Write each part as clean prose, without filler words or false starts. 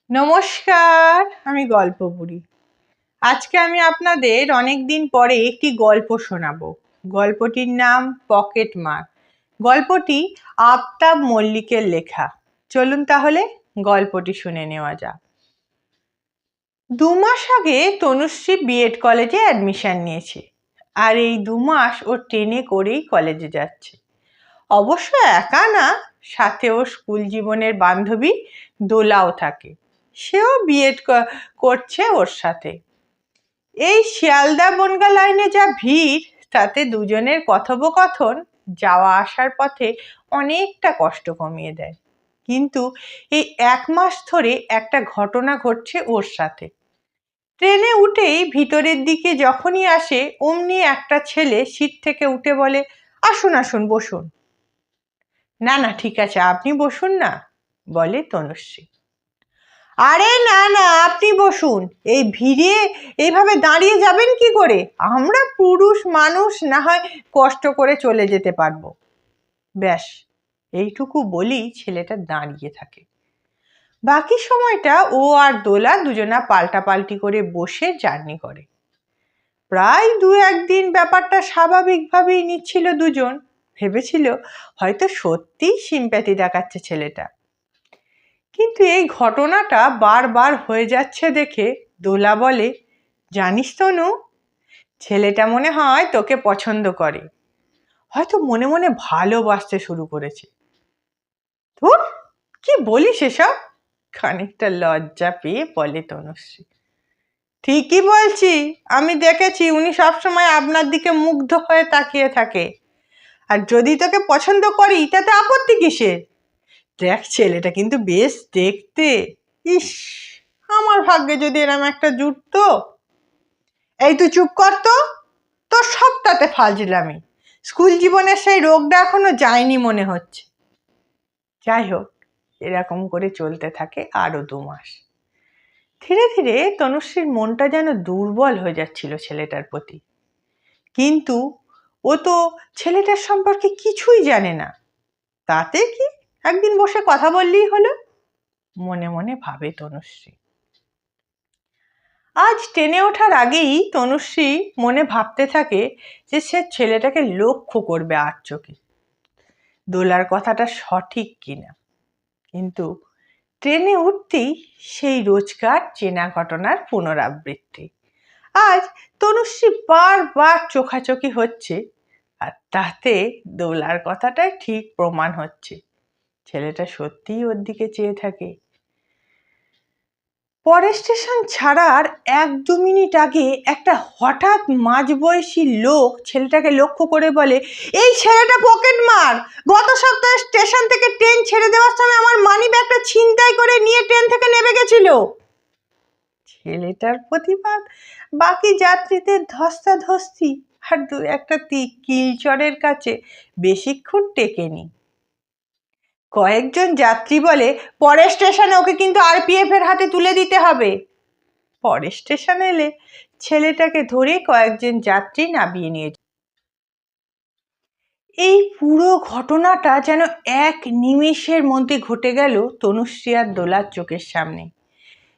নমস্কার, আমি গল্প বুড়ি। আজকে আমি আপনাদের অনেক দিন পরে একটি গল্প শোনাবো। গল্পটির নাম পকেট মার। গল্পটি আফতাব মল্লিকের লেখা। চলুন তাহলে গল্পটি শুনে নেওয়া যাক। 2 মাস আগে তনুশ্রী বিএড কলেজে অ্যাডমিশন নিয়েছে, আর এই 2 মাস ও ট্রেনে করেই কলেজে যাচ্ছে। অবশ্য একা না, সাথে ওর স্কুল জীবনের বান্ধবী দোলাও থাকে। সেও বিএড করছে ওর সাথে। এই শিয়ালদা বনগা লাইনে যা ভিড়, তাতে দুজনের কথোপকথন যাওয়া আসার পথে অনেকটা কষ্ট কমিয়ে দেয়। কিন্তু এই 1 মাস ধরে একটা ঘটনা ঘটছে ওর সাথে। ট্রেনে উঠেই ভিতরের দিকে যখনই আসে, অমনি একটা ছেলে সিট থেকে উঠে বলে, আসুন আসুন বসুন। না না, ঠিক আছে, আপনি বসুন না, বলে তনুশ্রী। আরে না না, আপনি বসুন, এই ভিড়ে এইভাবে দাঁড়িয়ে যাবেন কি করে? আমরা পুরুষ মানুষ, না হয় কষ্ট করে চলে যেতে পারবো। ব্যাস এইটুকু বলি ছেলেটা দাঁড়িয়ে থাকে। বাকি সময়টা ও আর দোলা দুজনা পাল্টাপাল্টি করে বসে জার্নি করে। প্রায় 2-1 দিন ব্যাপারটা স্বাভাবিকভাবেই নিচ্ছিল দুজন। ভেবেছিল হয়তো সত্যিই সিম্প্যাথি দেখাচ্ছে ছেলেটা। কিন্তু এই ঘটনাটা বারবার হয়ে যাচ্ছে দেখে দোলা বলে, জানিস তনু, ছেলেটা মনে হয় তোকে পছন্দ করে, হয়তো মনে মনে ভালোবাসতে শুরু করেছে। ধুর, কি বলিস এসব? খানিকটা লজ্জা পেয়ে বলে তনুশ্রী। ঠিকই বলছি, আমি দেখেছি উনি সবসময় আপনার দিকে মুগ্ধ হয়ে তাকিয়ে থাকে। আর যদি তোকে পছন্দ করি তাতে আপত্তি কিসের? দেখ, ছেলেটা কিন্তু বেশ দেখতে। ইস, আমার ভাগ্যে যদি এরম একটা জুটতো। এই তুই চুপ কর তো, তোর সবটাতে ফাজলামি। স্কুল জীবনের সেই রোগটা এখনো যায়নি মনে হচ্ছে। যাই হোক, এরকম করে চলতে থাকে আরো 2 মাস। ধীরে ধীরে তনুশ্রীর মনটা যেন দুর্বল হয়ে যাচ্ছিল ছেলেটার প্রতি। কিন্তু ও তো ছেলেটার সম্পর্কে কিছুই জানে না। তাতে কি, একদিন বসে কথা বললেই হলো, মনে মনে ভাবে তনুশ্রী। আজ ট্রেনে ওঠার আগেই তনুশ্রী মনে ভাবতে থাকে যে সে ছেলেটাকে লক্ষ্য করবে আর চোখে। দোলার কথাটা সঠিক কিনা। কিন্তু ট্রেনে উঠতেই সেই রোজকার চেনা ঘটনার পুনরাবৃত্তি। আজ তনুশ্রী বারবার চোখাচোখি হচ্ছে, আর তাতে দোলার কথাটাই ঠিক প্রমাণ হচ্ছে। ছেলেটা সত্যিই ওর দিকে চেয়ে থাকে। পরের স্টেশন ছাড়ার 1-2 মিনিট আগে একটা হঠাৎ মাঝবয়সী লোক ছেলেটাকে লক্ষ্য করে বলে, এই ছেলেটা পকেট মার। গত সপ্তাহে স্টেশন থেকে ট্রেন ছেড়ে দেওয়ার সময় আমার মানি ব্যাগটা ছিনতাই করে নিয়ে ট্রেন থেকে নেমে গেছিল। ছেলেটার প্রতিবাদ বাকি যাত্রীদের ধস্তাধস্তি আর 2-একটা কিলচরের কাছে বেশিক্ষণ টেকেনি। কয়েকজন যাত্রী বলে, পরের স্টেশনে ওকে কিন্তু আরপিএফ এর হাতে তুলে দিতে হবে। পরের স্টেশনে এলে ছেলেটাকে ধরে কয়েকজন যাত্রী নামিয়ে নিয়ে যায়। এই পুরো ঘটনাটা যেন এক নিমেষের মধ্যে ঘটে গেল তনুশ্রী আর দোলার চোখের সামনে।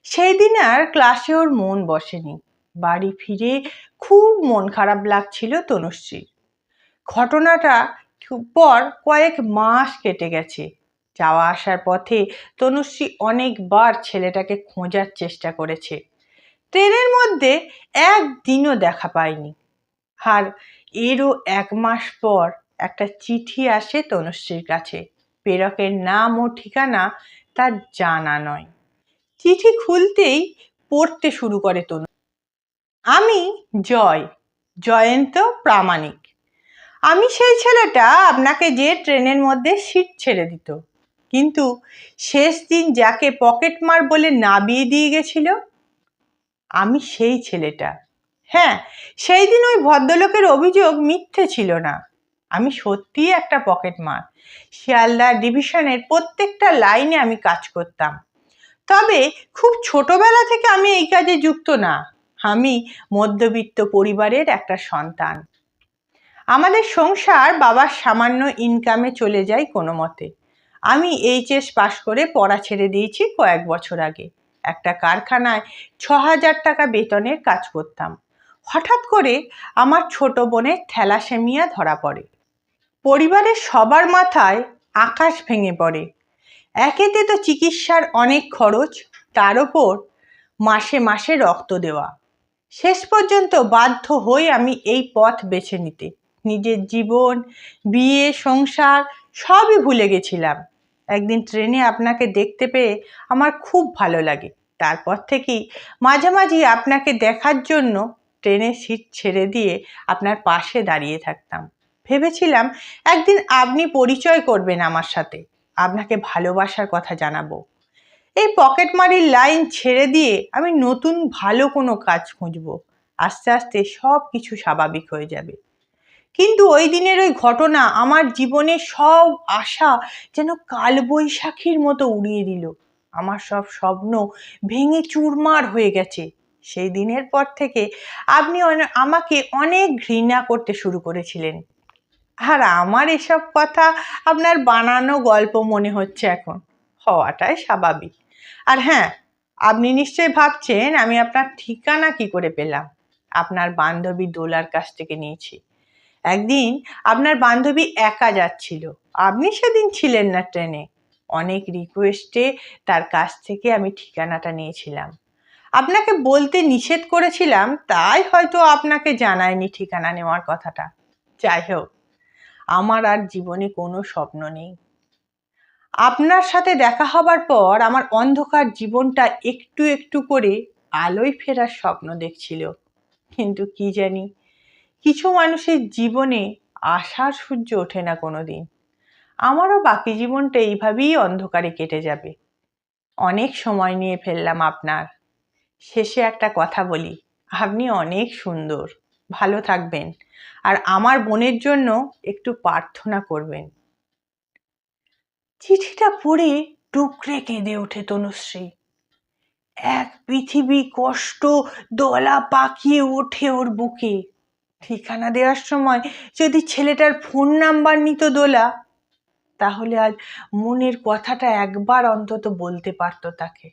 সেই দিন আর ক্লাসে ওর মন বসেনি। বাড়ি ফিরে খুব মন খারাপ লাগছিল তনুশ্রীর। ঘটনাটা পর কয়েক মাস কেটে গেছে। যাওয়া আসার পথে তনুশ্রী অনেকবার ছেলেটাকে খোঁজার চেষ্টা করেছে। ট্রেনের মধ্যে একদিনও দেখা পায়নি। আর এরও 1 মাস পর একটা চিঠি আসে তনুশ্রীর কাছে। প্রেরকের নাম ও ঠিকানা তার জানা নয়। চিঠি খুলতেই পড়তে শুরু করে তনু। আমি জয়ন্ত প্রামাণিক। আমি সেই ছেলেটা আপনাকে যে ট্রেনের মধ্যে সিট ছেড়ে দিত, কিন্তু শেষ দিন যাকে পকেট মার বলে নামিয়ে দিয়ে গেছিল, আমি সেই ছেলেটা। হ্যাঁ, সেই দিন ওই ভদ্রলোকের অভিযোগ মিথ্যে ছিল না। আমি সত্যিই একটা পকেট মার। শিয়ালদা ডিভিশনের প্রত্যেকটা লাইনে আমি কাজ করতাম। তবে খুব ছোটবেলা থেকে আমি এই কাজে যুক্ত না। আমি মধ্যবিত্ত পরিবারের একটা সন্তান। আমাদের সংসার বাবার সামান্য ইনকামে চলে যায় কোনো মতে। আমি এইচএস পাশ করে পড়া ছেড়ে দিয়েছি কয়েক বছর আগে। একটা কারখানায় 6,000 টাকা বেতনের কাজ করতাম। হঠাৎ করে আমার ছোট বোনের থ্যালাসেমিয়া ধরা পড়ে। পরিবারের সবার মাথায় আকাশ ভেঙে পড়ে। একেতে তো চিকিৎসার অনেক খরচ, তার ওপর মাসে মাসে রক্ত দেওয়া। শেষ পর্যন্ত বাধ্য হই আমি এই পথ বেছে নিতে। নিজের জীবন, বিয়ে, সংসার সবই ভুলে গেছিলাম। একদিন ট্রেনে আপনাকে দেখতে পেয়ে আমার খুব ভালো লাগে। তারপর থেকেই মাঝামাঝি আপনাকে দেখার জন্য ট্রেনের সিট ছেড়ে দিয়ে আপনার পাশে দাঁড়িয়ে থাকতাম। ভেবেছিলাম একদিন আপনি পরিচয় করবেন আমার সাথে, আপনাকে ভালোবাসার কথা জানাবো। এই পকেটমারির লাইন ছেড়ে দিয়ে আমি নতুন ভালো কোনো কাজ খুঁজব। আস্তে আস্তে সব কিছু স্বাভাবিক হয়ে যাবে। কিন্তু ওই দিনের ওই ঘটনা আমার জীবনের সব আশা যেন কালবৈশাখীর মতো উড়িয়ে দিল। আমার সব স্বপ্ন ভেঙে চুরমার হয়ে গেছে। সেই দিনের পর থেকে আপনি আমাকে অনেক ঘৃণা করতে শুরু করেছিলেন। আর আমার এসব কথা আপনার বানানো গল্প মনে হচ্ছে এখন। হওয়াটাই স্বাভাবিক। আর হ্যাঁ, আপনি নিশ্চয়ই ভাবছেন আমি আপনার ঠিকানা কি করে পেলাম। আপনার বান্ধবী দোলার কাছ থেকে নিয়েছি। একদিন আপনার বান্ধবী একা যাচ্ছিল, আপনি সেদিন ছিলেন না ট্রেনে। অনেক রিকোয়েস্টে তার কাছ থেকে আমি ঠিকানাটা নিয়েছিলাম। আপনাকে বলতে নিষেধ করেছিলাম, তাই হয়তো আপনাকে জানায়নি ঠিকানা নেওয়ার কথাটা। যাই হোক, আমার আর জীবনে কোনো স্বপ্ন নেই। আপনার সাথে দেখা হবার পর আমার অন্ধকার জীবনটা একটু একটু করে আলোয় ফেরার স্বপ্ন দেখছিল। কিন্তু কি জানি, কিছু মানুষের জীবনে আশার সূর্য ওঠে না কোনোদিন। আমারও বাকি জীবনটা এইভাবেই অন্ধকারে কেটে যাবে। অনেক সময় নিয়ে ফেললাম আপনার। শেষে একটা কথা বলি, আপনি অনেক সুন্দর। ভালো থাকবেন, আর আমার বোনের জন্য একটু প্রার্থনা করবেন। চিঠিটা পড়ে টুকরে কেঁদে ওঠে তনুশ্রী। এক পৃথিবী কষ্ট দলা পাকিয়ে ওঠে ওর বুকে। ঠিকানা দেওয়ার সময় যদি ছেলেটার ফোন নাম্বার নিত দোলা, তাহলে আজ মনের কথাটা একবার অন্তত বলতে পারতো তাকে।